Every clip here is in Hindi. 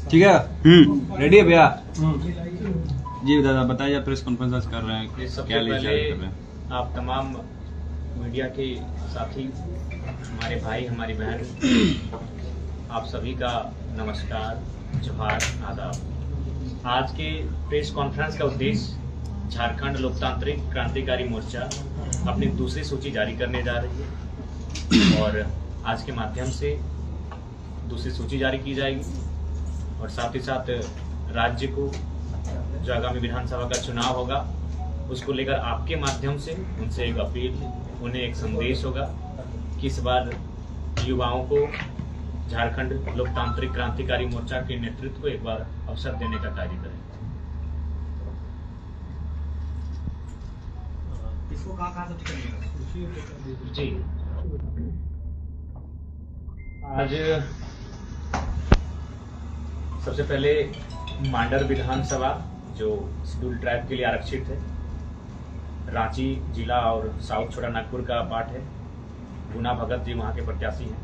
ठीक है। रेडी है भैया जी? दादा बताइए, प्रेस कॉन्फ्रेंस कर रहे हैं, क्या ले कर रहे हैं? आप तमाम मीडिया के साथी, हमारे भाई, हमारी बहन, आप सभी का नमस्कार, जोहार, आदाब। आज के प्रेस कॉन्फ्रेंस का उद्देश्य झारखंड लोकतांत्रिक क्रांतिकारी मोर्चा अपनी दूसरी सूची जारी करने जा रही है और आज के माध्यम से दूसरी सूची जारी की जाएगी और साथ ही साथ राज्य को जो आगामी विधानसभा का चुनाव होगा उसको लेकर आपके माध्यम से उनसे एक अपील, उन्हें एक संदेश होगा कि इस बार युवाओं को झारखंड लोकतांत्रिक क्रांतिकारी मोर्चा के नेतृत्व को एक बार अवसर देने का कार्य करें। इसको कहाँ जी, आज सबसे पहले मांडर विधानसभा जो शेड्यूल ट्राइब के लिए आरक्षित है, रांची जिला और साउथ छोटा नागपुर का पार्ट है, गुना भगत जी वहाँ के प्रत्याशी हैं।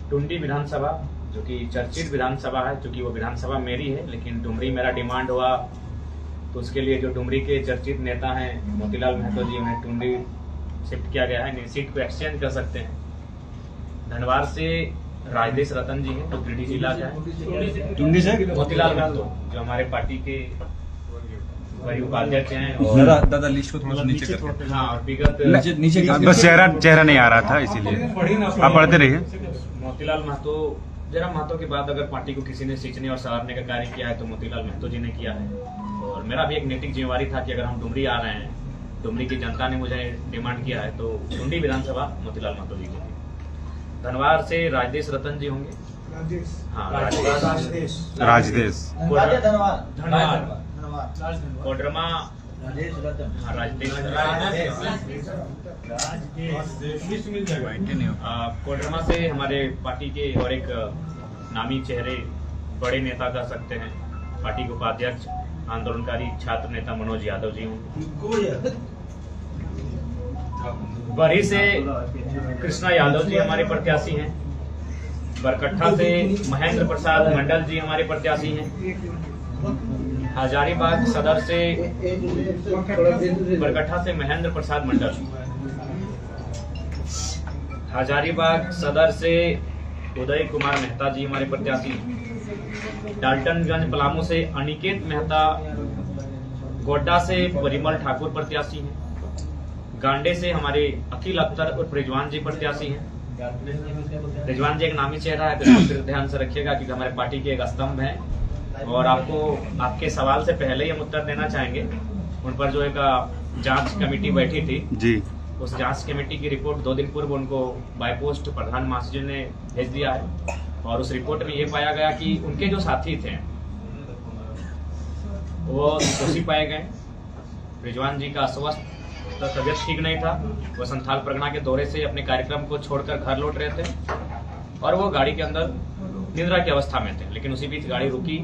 टुंडी विधानसभा जो कि चर्चित विधानसभा है, क्योंकि वो विधानसभा मेरी है लेकिन डुमरी मेरा डिमांड हुआ तो उसके लिए जो डुमरी के चर्चित नेता हैं मोतीलाल महतो जी, उन्हें टुंडी शिफ्ट किया गया है, सीट को एक्सचेंज कर सकते हैं। धनबाद से राजदेश रतन जी हैं, तो गिरिडीह जिला का है। टुंडी से मोतीलाल महतो जो हमारे पार्टी के वही उपाध्यक्ष हैं और दादा लिस्ट को थोड़ा सा नीचे करके। हाँ, और विगत नीचे बस चेहरा नहीं आ रहा था, इसीलिए आप पढ़ते रहिए। मोतीलाल महतो, जयराम महतो के बाद अगर पार्टी को किसी ने सींचने और संवारने का कार्य किया है तो मोतीलाल महतो जी ने किया है। और मेरा भी एक नैतिक जिम्मेवारी था कि अगर हम डुमरी आ रहे हैं, डुमरी की जनता ने मुझे डिमांड किया है तो टुंडी विधानसभा मोतीलाल महतो जी को दी। धनबाद से राजदेश रतन जी होंगे। हाँ, राजदेश कोडरमा, कोडरमा से हमारे पार्टी के और एक नामी चेहरे, बड़े नेता कह सकते हैं, पार्टी के उपाध्यक्ष आंदोलनकारी छात्र नेता मनोज यादव जी होंगे। बरी से कृष्णा यादव जी हमारे प्रत्याशी हैं। बरकट्ठा से महेंद्र प्रसाद मंडल जी हमारे प्रत्याशी हैं। हजारीबाग सदर से बरकट्ठा से महेंद्र प्रसाद मंडल, हजारीबाग सदर से उदय कुमार मेहता जी हमारे प्रत्याशी हैं। डाल्टनगंज पलामू से अनिकेत मेहता, गोड्डा से परिमल ठाकुर प्रत्याशी हैं। गांडे से हमारे अखिल अख्तर और रिजवान जी प्रत्याशी हैं। रिजवान जी एक नामी चेहरा है, तो फिर ध्यान से रखिएगा क्योंकि हमारे पार्टी के एक स्तंभ हैं और आपको आपके सवाल से पहले ही हम उत्तर देना चाहेंगे। उन पर जो एक जांच कमेटी बैठी थी जी, उस जांच कमेटी की रिपोर्ट 2 दिन पूर्व उनको बाय पोस्ट प्रधान महासचिव ने भेज दिया है और उस रिपोर्ट में ये पाया गया कि उनके जो साथी थे वो दोषी पाए गए। रिजवान जी का अस्वस्थ तबियत ठीक नहीं था, वो संथाल परगना के दौरे से अपने कार्यक्रम को छोड़कर घर लौट रहे थे और वो गाड़ी के अंदर निद्रा की अवस्था में थे। लेकिन उसी बीच गाड़ी रुकी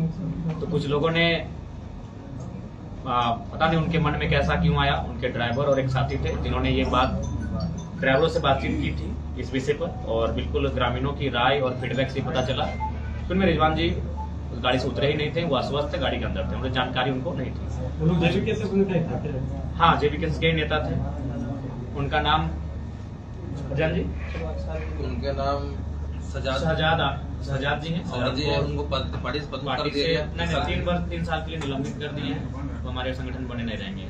तो कुछ लोगों ने पता नहीं उनके मन में कैसा क्यों आया, उनके ड्राइवर और एक साथी थे जिन्होंने ये बात ड्राइवरों से बातचीत की थी इस विषय पर और बिल्कुल ग्रामीणों की राय और फीडबैक से पता चला फिर में रिजवान जी उस गाड़ी से उतरे ही नहीं थे, वो अस्वस्थ थे, गाड़ी के अंदर थे, उन्हें जानकारी उनको नहीं थी। हाँ, जेबीके के नेता थे। उनका नाम अजय जी, उनका नाम सजाद जी हैं और उनको पार्टी से 3 साल के लिए निलंबित कर दिए हैं, वो हमारे संगठन बने नहीं रहेंगे।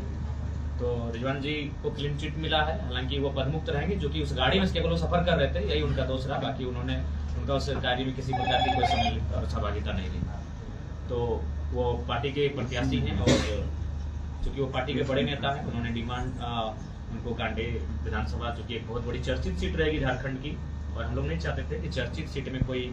तो रिजवान जी को क्लीन चिट मिला है, हालांकि वो पदमुक्त रहेंगे जो कि उस गाड़ी में केवल सफर कर रहे थे, यही उनका दोष रहा। बाकी उनका उस गाड़ी में किसी प्रकार की कोई सम्मिलित और सहभागिता नहीं थी। तो वो पार्टी के प्रत्याशी हैं और चूंकि वो पार्टी के बड़े नेता हैं, उन्होंने डिमांड उनको गांडे विधानसभा जो कि एक बहुत बड़ी चर्चित सीट रहेगी झारखंड की और हम लोग नहीं चाहते थे कि चर्चित सीट में कोई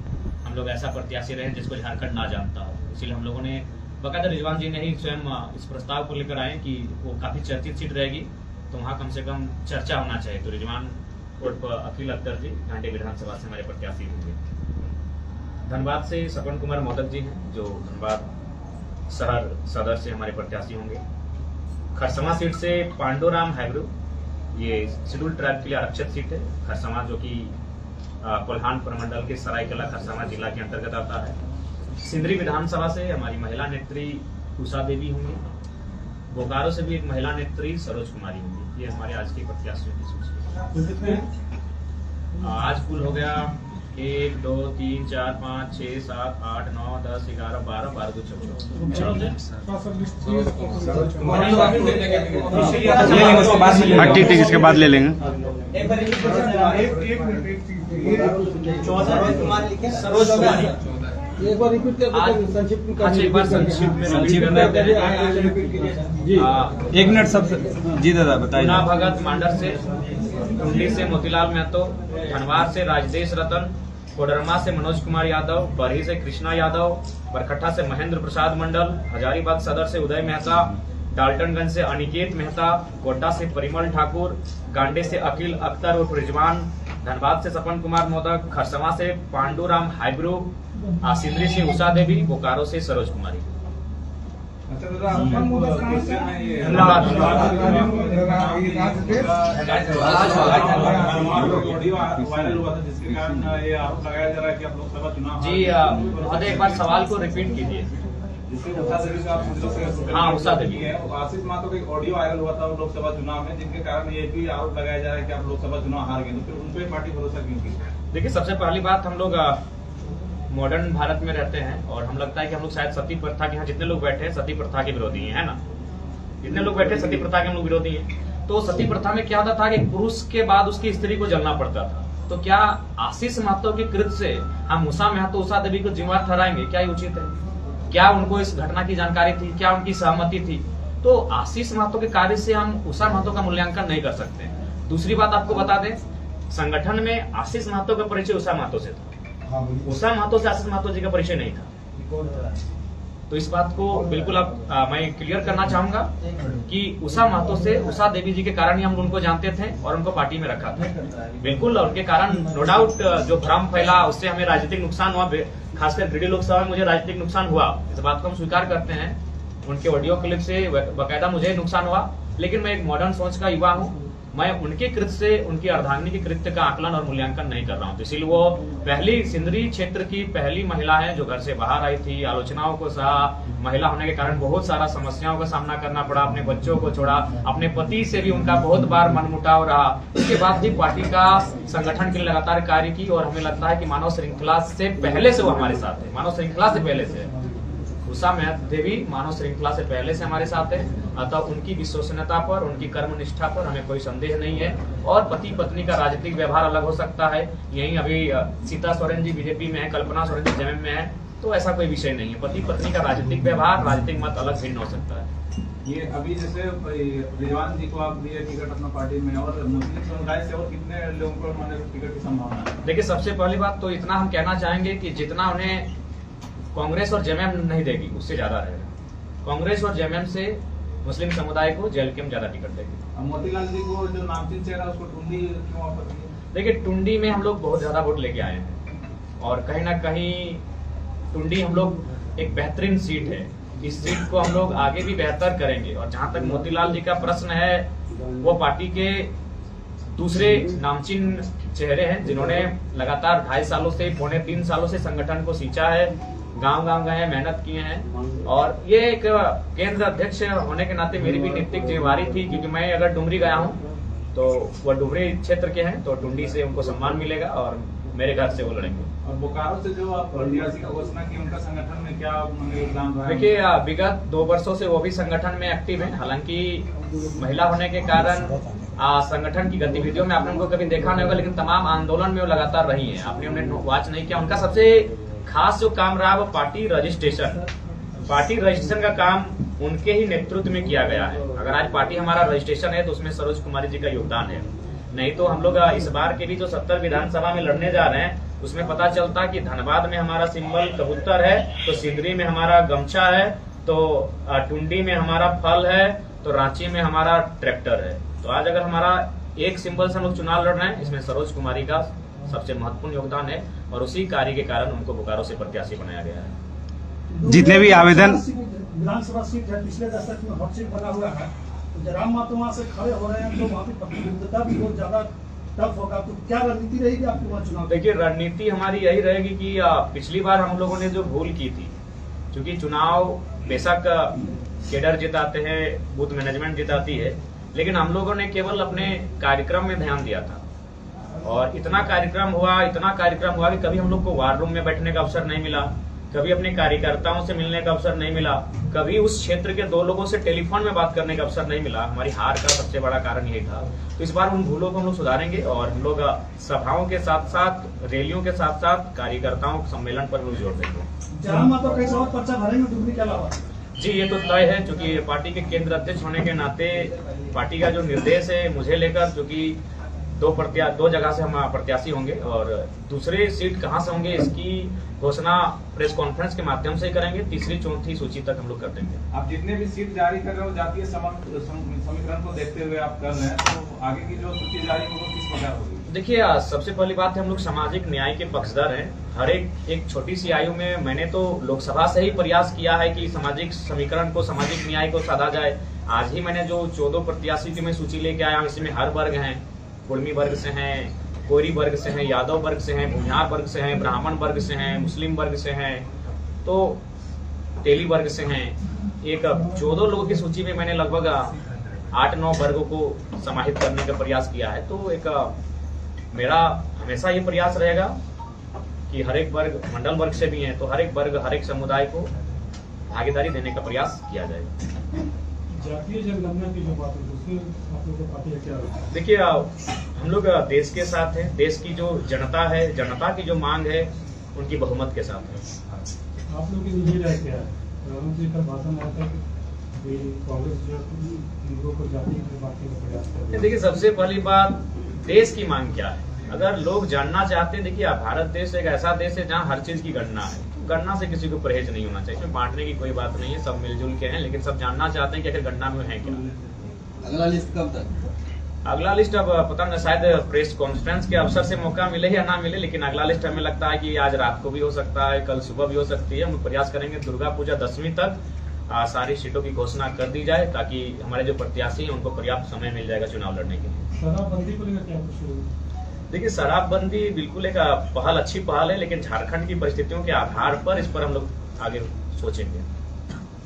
हम लोग ऐसा प्रत्याशी रहे जिसको झारखंड ना जानता हो, इसलिए हम लोगों ने बकायदा रिजवान जी ने ही स्वयं इस प्रस्ताव को लेकर आए कि वो काफी चर्चित सीट रहेगी तो वहाँ कम से कम चर्चा होना चाहिए। तो रिजवान उर्फ अखिल अख्तर जी गांडे विधानसभा से हमारे प्रत्याशी होंगे। धनबाद से सपन कुमार मोदक जी हैं जो धनबाद शहर सदर से हमारे प्रत्याशी होंगे। खरसमा सीट से पांडुराम हैब्रू, ये शेड्यूल ट्राइब के लिए आरक्षित सीट है। खरसमा जो कि कोल्हान प्रमंडल के सरायकेला खरसावां जिला के अंतर्गत आता है। सिंदरी विधानसभा से हमारी महिला नेत्री उषा देवी होंगी। बोकारो से भी एक महिला नेत्री सरोज कुमारी होंगी। ये हमारे आज के प्रत्याशियों की सूची है। आज कुल हो गया 1 2 3 4 5 6 7 8 9 10 11 12 12 को 14। हाँ ठीक ठीक, इसके बाद ले लेंगे। सरोज कुमारी एक बार रिपीट कर संक्षिप्त में एक मिनट सब जी दादा बताइए। पुना भगत मांडर से, टुंडी से मोतीलाल महतो, धनवार से राजदेश रतन, कोडरमा से मनोज कुमार यादव, बरही से कृष्णा यादव, बरकट्ठा से महेंद्र प्रसाद मंडल, हजारीबाग सदर से उदय मेहता, डाल्टनगंज से अनिकेत मेहता, गोड्डा से परिमल ठाकुर, गांडे से अखिल अख्तर उर्फ रिजवान, धनबाद से सपन कुमार मोदक, खरसवा से पांडुराम हाइब्रू, सिंदरी से उषा देवी, बोकारो से सरोज कुमारी। जी महोदय, एक बार सवाल को रिपीट कीजिए। हाँ, उषा देवी है। आशीष महतो का एक ऑडियो वायरल हुआ था लोकसभा चुनाव में, जिनके कारण ये भी आरोप लगाया जा रहा है कि आप लोकसभा चुनाव हार गए, तो फिर उन पे पार्टी भरोसा क्यों की? देखिए, सबसे पहली बात, हम लोग मॉडर्न भारत में रहते हैं और हम लगता है कि हम लोग शायद सती प्रथा के यहाँ जितने लोग बैठे हैं सती प्रथा के विरोधी हैं, है ना। जितने लोग बैठे सती प्रथा के हम लोग विरोधी हैं। तो सती प्रथा में क्या होता था कि पुरुष के बाद उसकी स्त्री को जलना पड़ता था। तो क्या आशीष महतो के कृत्य से हम उषा महतो उषा देवी को जिम्मेदार ठहराएंगे? क्या ये उचित है? क्या उनको इस घटना की जानकारी थी? क्या उनकी सहमति थी? तो आशीष महतो के कार्य से हम उषा महतो का मूल्यांकन नहीं कर सकते। दूसरी बात आपको बता दें, संगठन में आशीष महतो का परिचय उषा महतो से था। उषा महतो से आशीष महतो जी का परिचय नहीं था। तो इस बात को बिल्कुल मैं क्लियर करना चाहूंगा कि उषा महतो से उषा देवी जी के कारण ही हम उनको जानते थे और उनको पार्टी में रखा था। बिल्कुल, उनके कारण नो डाउट जो भ्रम फैला उससे हमें राजनीतिक नुकसान हुआ। खासकर गिरिडीह लोकसभा में मुझे राजनीतिक नुकसान हुआ, इस बात को हम स्वीकार करते हैं। उनके ऑडियो क्लिप से बाकायदा मुझे नुकसान हुआ, लेकिन मैं एक मॉडर्न सोच का युवा हूँ। मैं उनके कृत्य से, उनकी अर्धांगिनी के कृत्य का आकलन और मूल्यांकन नहीं कर रहा हूँ। तो इसीलिए वो पहली सिंदरी क्षेत्र की पहली महिला है जो घर से बाहर आई थी, आलोचनाओं को सहा, महिला होने के कारण बहुत सारा समस्याओं का सामना करना पड़ा, अपने बच्चों को छोड़ा, अपने पति से भी उनका बहुत बार मनमुटाव रहा। उसके बाद भी पार्टी का संगठन के लिए लगातार कार्य की और हमें लगता है कि मानव श्रृंखला से पहले से वो हमारे साथ है। मानव श्रृंखला से पहले से उषा देवी मानव श्रृंखला से पहले से हमारे साथ है। अतः उनकी विश्वसनीयता पर, उनकी कर्मनिष्ठा पर हमें कोई संदेह नहीं है। और पति पत्नी का राजनीतिक व्यवहार अलग हो सकता है। यही अभी सीता सोरेन जी बीजेपी में है, कल्पना सोरेन जी जेएमएम में है, तो ऐसा कोई विषय नहीं है। पति पत्नी का राजनीतिक व्यवहार, राजनीतिक मत अलग भिन्न हो सकता है। ये अभी जैसे रिजवान जी को आप दिए टिकट अपना पार्टी में, और मुस्लिम समुदाय से और कितने लोगों को टिकट की संभावना है? देखिए, सबसे पहली बात तो इतना हम कहना चाहेंगे कि जितना उन्हें कांग्रेस और जेएमएम नहीं देगी उससे ज्यादा रहेगा। कांग्रेस और जेएमएम से मुस्लिम समुदाय को जेएलके में ज्यादा टिकट देगी। मोतीलाल जी को जो नामचीन चेहरा उसको टुंडी क्यों वापस किया? देखिए, टुंडी में हम लोग बहुत ज्यादा वोट लेके आए हैं और कहीं ना कहीं टुंडी हम लोग एक बेहतरीन सीट है। इस सीट को हम लोग आगे भी बेहतर करेंगे। और जहां तक मोतीलाल जी का प्रश्न है, वो पार्टी के दूसरे नामचीन चेहरे हैं जिन्होंने लगातार 2.5 सालों से, 2.25 सालों से संगठन को सींचा है, गांव-गांव गए हैं, मेहनत किए हैं। और ये एक केंद्र अध्यक्ष होने के नाते मेरी भी नैतिक जिम्मेवारी थी, क्योंकि मैं अगर डुमरी गया हूँ तो वह डुमरी क्षेत्र के हैं, तो टुंडी से उनको सम्मान मिलेगा और मेरे घर से वो लड़ेंगे। और बोकारो से जो आप प्रत्याशी का घोषणा की, उनका संगठन में क्या योगदान रहा है? देखिए, विगत 2 वर्षों से वो भी संगठन में एक्टिव है। हालांकि महिला होने के कारण संगठन की गतिविधियों में आपने उनको कभी देखा नहीं होगा, लेकिन तमाम आंदोलन में वो लगातार रही है। आपने उन्हें वॉच नहीं किया। उनका सबसे खास जो काम रहा वो पार्टी रजिस्ट्रेशन का काम उनके ही नेतृत्व में किया गया है। अगर आज पार्टी हमारा रजिस्ट्रेशन है तो उसमें सरोज कुमारी जी का योगदान है। नहीं तो हम लोग इस बार के भी जो 70 विधानसभा में लड़ने जा रहे हैं उसमें पता चलता कि धनबाद में हमारा सिंबल कबूतर है, तो सिंदरी में हमारा गमछा है, तो टुंडी में हमारा फल है, तो रांची में हमारा ट्रैक्टर है। तो आज अगर हमारा एक सिंबल से हम लोग चुनाव लड़ रहे हैं, इसमें सरोज कुमारी का सबसे महत्वपूर्ण योगदान है और उसी कार्य के कारण उनको बोकारो से प्रत्याशी बनाया गया है। जितने भी आवेदन विधानसभा सीट है, पिछले दशक में हॉट सीट बना हुआ है, तो जयराम महतो वहाँ से खड़े हो रहे हैं, तो वहाँ की प्रतिनिधित्व भी बहुत ज्यादा टफ होगा, तो क्या रणनीति रहेगी आपकी वहाँ चुनाव? देखिए, रणनीति हमारी यही रहेगी कि पिछली बार हम लोगों ने जो भूल की थी, क्योंकि चुनाव बेशक केडर जिताते हैं, बूथ मैनेजमेंट जिताती है, लेकिन हम लोगों ने केवल अपने कार्यक्रम में ध्यान दिया था और इतना कार्यक्रम हुआ कि कभी हम लोग को वार रूम में बैठने का अवसर नहीं मिला, कभी अपने कार्यकर्ताओं से मिलने का अवसर नहीं मिला, कभी उस क्षेत्र के 2 लोगों से टेलीफोन में बात करने का अवसर नहीं मिला। हमारी हार का सबसे बड़ा कारण यही था। तो इस बार उन भूलों को हम लोग सुधारेंगे और हम लोग सभाओं के साथ साथ, रैलियों के साथ साथ कार्यकर्ताओं के सम्मेलन पर भी जोर देंगे। जहां मातो कैसे और पर्चा भरेंगे डुमरी के अलावा? जी, ये तो तय है, क्योंकि पार्टी के केंद्र अध्यक्ष होने के नाते पार्टी का जो निर्देश है मुझे लेकर, क्योंकि दो जगह से हम प्रत्याशी होंगे और दूसरे सीट कहां से होंगे इसकी घोषणा प्रेस कॉन्फ्रेंस के माध्यम से ही करेंगे। तीसरी चौथी सूची तक हम लोग कर देंगे। आप जितने भी सीट जारी कर रहे हो जातीय समीकरण को देखते हुए आप कर रहे हैं, तो आगे की जो सूची जारी होगी किस प्रकार होगी? देखिए, सबसे पहली बात है हम लोग सामाजिक न्याय के पक्षधर हैं। हर एक छोटी सी आयु में मैंने तो लोकसभा से ही प्रयास किया है कि सामाजिक समीकरण को, सामाजिक न्याय को साधा जाए। आज ही मैंने जो 14 प्रत्याशी की मैं सूची लेके आया हूँ, इसमें हर वर्ग हैं, कुर्मी वर्ग से हैं, कोयरी वर्ग से हैं, यादव वर्ग से हैं, भूमिहार वर्ग से हैं, ब्राह्मण वर्ग से हैं, मुस्लिम वर्ग से हैं, तो तेली वर्ग से हैं। एक 14 लोगों की सूची में मैंने लगभग 8-9 वर्गों को समाहित करने का प्रयास किया है। तो एक मेरा हमेशा ये प्रयास रहेगा कि हर एक वर्ग, मंडल वर्ग से भी हैं, तो हर एक वर्ग, हर एक समुदाय को भागीदारी देने का प्रयास किया जाएगा। जातीय जनगणना की जो बात है उसमें आप लोगों को पार्टी क्या है? देखिए, हम लोग देश के साथ हैं, देश की जो जनता है, जनता की जो मांग है, उनकी बहुमत के साथ है। आप लोग की निजी राय क्या है? प्रधानमंत्री का भाषण आया था कि कांग्रेस जो लोगों को जाति की बातें का प्रयास कर रही है। देखिए, सबसे पहली बात, देश की मांग क्या है? अगर लोग जानना चाहते हैं, देखिए भारत देश एक ऐसा देश है जहाँ हर चीज की गणना है। गणना से किसी को परहेज नहीं होना चाहिए, इसमें बांटने की कोई बात नहीं है, सब मिलजुल के हैं, लेकिन सब जानना चाहते हैं कि आखिर गणना में है क्या। अगला लिस्ट कब तक? अगला लिस्ट अब पता नहीं, शायद प्रेस कॉन्फ्रेंस के अवसर से मौका मिले या ना मिले, लेकिन अगला लिस्ट हमें लगता है कि आज रात को भी हो सकता है, कल सुबह भी हो सकती है। हम प्रयास करेंगे दुर्गा पूजा 10वीं तक सारी सीटों की घोषणा कर दी जाए, ताकि हमारे जो प्रत्याशी हैं उनको पर्याप्त समय मिल जाएगा चुनाव लड़ने के लिए। शराबबंदी को लेकर क्या कुछ? देखिए, शराबबंदी बिल्कुल एक पहल, अच्छी पहल है, लेकिन झारखंड की परिस्थितियों के आधार पर इस पर हम लोग आगे सोचेंगे।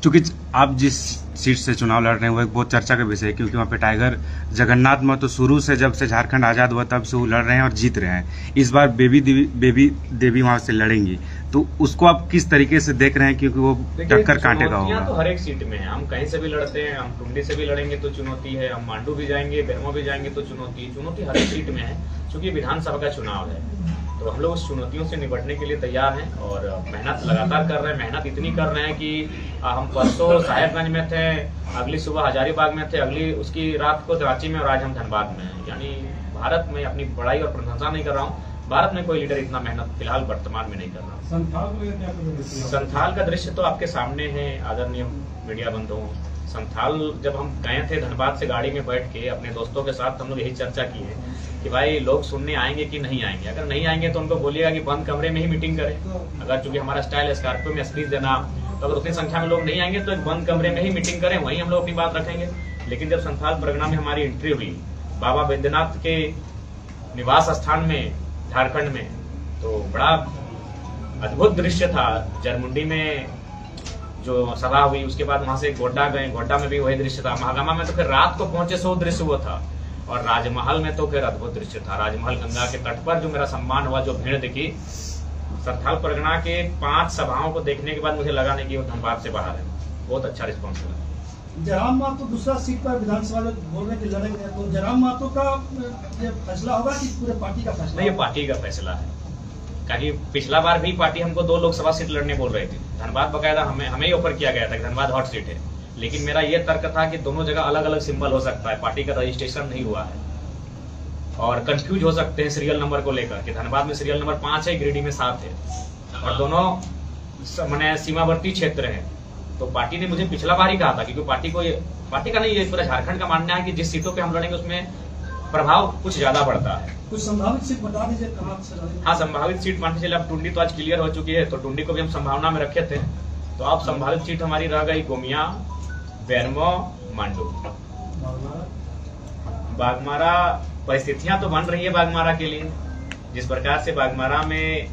चूंकि आप जिस सीट से चुनाव लड़ रहे हैं वो एक बहुत चर्चा का विषय है, क्योंकि वहाँ पे टाइगर जगन्नाथ महतो शुरू से, जब से झारखंड आजाद हुआ तब से वो लड़ रहे हैं और जीत रहे हैं। इस बार बेबी देवी वहाँ से लड़ेंगी, तो उसको आप किस तरीके से देख रहे हैं? क्योंकि वो टक्कर कांटे का होगा। तो हर एक सीट में है, हम कहीं से भी लड़ते हैं, हम टुंडी से भी लड़ेंगे तो चुनौती है, हम मांडू भी जाएंगे, बेरमो भी जाएंगे तो चुनौती हर एक सीट में है, क्योंकि विधानसभा का चुनाव है। तो हम लोग उस चुनौतियों से निपटने के लिए तैयार हैं और मेहनत लगातार कर रहे हैं। मेहनत इतनी कर रहे हैं कि हम परसों साहेबगंज में थे, अगली सुबह हजारीबाग में थे, अगली उसकी रात को रांची में और आज हम धनबाद में हैं। यानी भारत में, अपनी बड़ाई और प्रशंसा नहीं कर रहा हूँ, भारत में कोई लीडर इतना मेहनत फिलहाल वर्तमान में नहीं कर रहा। संथाल का दृश्य तो आपके सामने है, आदरणीय मीडिया बंधुओं। संथाल जब हम गए थे धनबाद से गाड़ी में बैठ के अपने दोस्तों के साथ, हम लोग यही चर्चा की है कि भाई लोग सुनने आएंगे कि नहीं आएंगे। अगर नहीं आएंगे तो उनको बोलिएगा कि बंद कमरे में ही मीटिंग करें। अगर चूंकि हमारा स्टाइल है स्कॉर्पियो में स्पीच देना, तो अगर उतनी संख्या में लोग नहीं आएंगे तो एक बंद कमरे में ही मीटिंग करें, वहीं हम लोग अपनी बात रखेंगे। लेकिन जब संथाल परगना में हमारी एंट्री हुई, बाबा बैद्यनाथ के निवास स्थान में झारखंड में, तो बड़ा अद्भुत दृश्य था। जरमुंडी में जो सभा हुई, उसके बाद वहां से गोड्डा गए, गोड्डा में भी वही दृश्य था। महागामा में तो फिर रात को पहुंचे सो दृश्य वो था, और राजमहल में तो फिर अद्भुत दृश्य था। राजमहल गंगा के तट पर जो मेरा सम्मान हुआ, जो भीड़ दिखी, संथाल परगना के 5 सभाओं को देखने के बाद मुझे लगा नहीं कि वो धनबाद से बाहर है। बहुत अच्छा रिस्पॉन्स मिला। जयराम महतो दूसरा सीट पर विधानसभा बोल रहे कि लड़ेंगे, तो जयराम महतो का ये फैसला होगा कि पूरे पार्टी का फैसला? नहीं, ये पार्टी का फैसला है। क्योंकि पिछला बार भी पार्टी हमको 2 लोकसभा सीट लड़ने बोल रही थी। धनबाद बकायदा हमें ही ऑफर किया गया था कि धनबाद हॉट सीट है, लेकिन मेरा ये तर्क था कि दोनों जगह अलग अलग सिंबल हो सकता है, पार्टी का रजिस्ट्रेशन नहीं हुआ है और कंफ्यूज हो सकते हैं सीरियल नंबर को लेकर कि धनबाद में सीरियल नंबर 5 है, गिरिडीह में 7 है, और दोनों मैंने सीमावर्ती क्षेत्र हैं। तो पार्टी ने मुझे पिछला बार ही कहा था, क्योंकि पार्टी का नहीं, ये पूरा झारखंड का मानना है कि जिस सीटों पे हम लड़ेंगे उसमें प्रभाव कुछ ज्यादा बढ़ता है। कुछ संभावित सीट बता दीजिए कहाँ से लड़ेंगे? हाँ, संभावित सीट मान के चलिए, अब टुंडी तो आज क्लियर हो चुकी है, तो टुंडी को भी हम संभावना में रखे थे। तो अब संभावित सीट हमारी रह गई गोमिया, बेरमो, मांडू। बाघमारा परिस्थितियां तो बन रही है बाघमारा के लिए, जिस प्रकार से बाघमारा में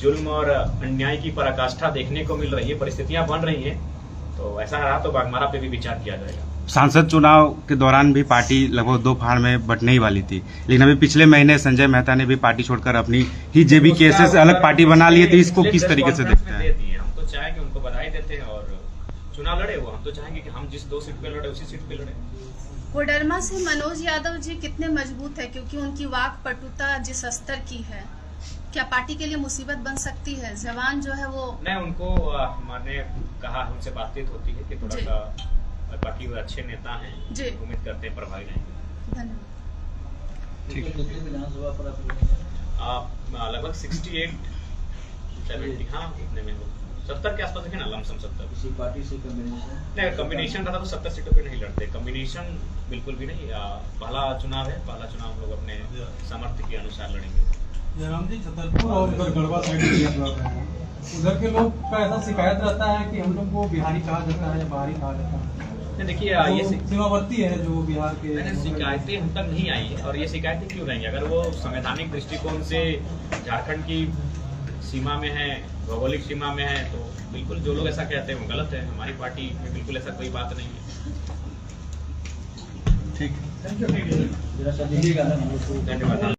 जुल्म और अन्याय की पराकाष्ठा देखने को मिल रही है, परिस्थितियां बन रही हैं, तो ऐसा रहा तो बाघमारा पे भी विचार किया जाएगा। सांसद चुनाव के दौरान भी पार्टी लगभग 2 फाड़ में बंटने ही वाली थी, लेकिन अभी पिछले महीने संजय मेहता ने भी पार्टी छोड़कर अपनी ही जेबी केसेस अलग पार्टी बना ली है, तो इसको किस तरीके से देखते हैं? हम तो चाहे कि उनको बधाई देते हैं और चुनाव लड़े वो, हम तो चाहेंगे कि हम जिस 2 सीट पे लड़े उसी सीट पे लड़े। कोडरमा से मनोज यादव जी कितने मजबूत है, क्योंकि उनकी वाक पटुता जिस स्तर की है, क्या पार्टी के लिए मुसीबत बन सकती है? जवान जो है वो नहीं, उनको मैंने कहा, हमसे बातचीत होती है कि थोड़ा सा, बाकी वो अच्छे नेता हैं, उम्मीद करते हैं प्रभावी रहेंगे। धन्यवाद। कितने विधानसभा पर आप लगभग 68, 70, हाँ इतने में हो, 70 के आसपास है ना, लमसम 70। किसी पार्टी से कॉम्बिनेशन नहीं, कॉम्बिनेशन रहता तो 70 सीटों पे नहीं लड़ते, कॉम्बिनेशन बिल्कुल भी नहीं। पहला चुनाव है, पहला चुनाव हम लोग अपने सामर्थ्य के अनुसार लड़ेंगे। जयराम जी, छतरपुर और उधर गढ़वा साइड में आप लड़ रहे हैं, उधर के लोग का ऐसा शिकायत रहता है कि हम लोग को बिहारी कहा जाता है या बाहरी कहा जाता है। देखिए तो ये सीमावर्ती है जो बिहार के, शिकायतें हम तक नहीं आई है, और ये शिकायतें क्यों रहेंगी? अगर वो संवैधानिक दृष्टिकोण से झारखंड की सीमा में है, भौगोलिक सीमा में है, तो बिल्कुल जो लोग ऐसा कहते हैं वो गलत है। हमारी पार्टी में बिल्कुल ऐसा कोई बात नहीं है। ठीक, जरा सा दिखेगा ना हम लोग को। धन्यवाद।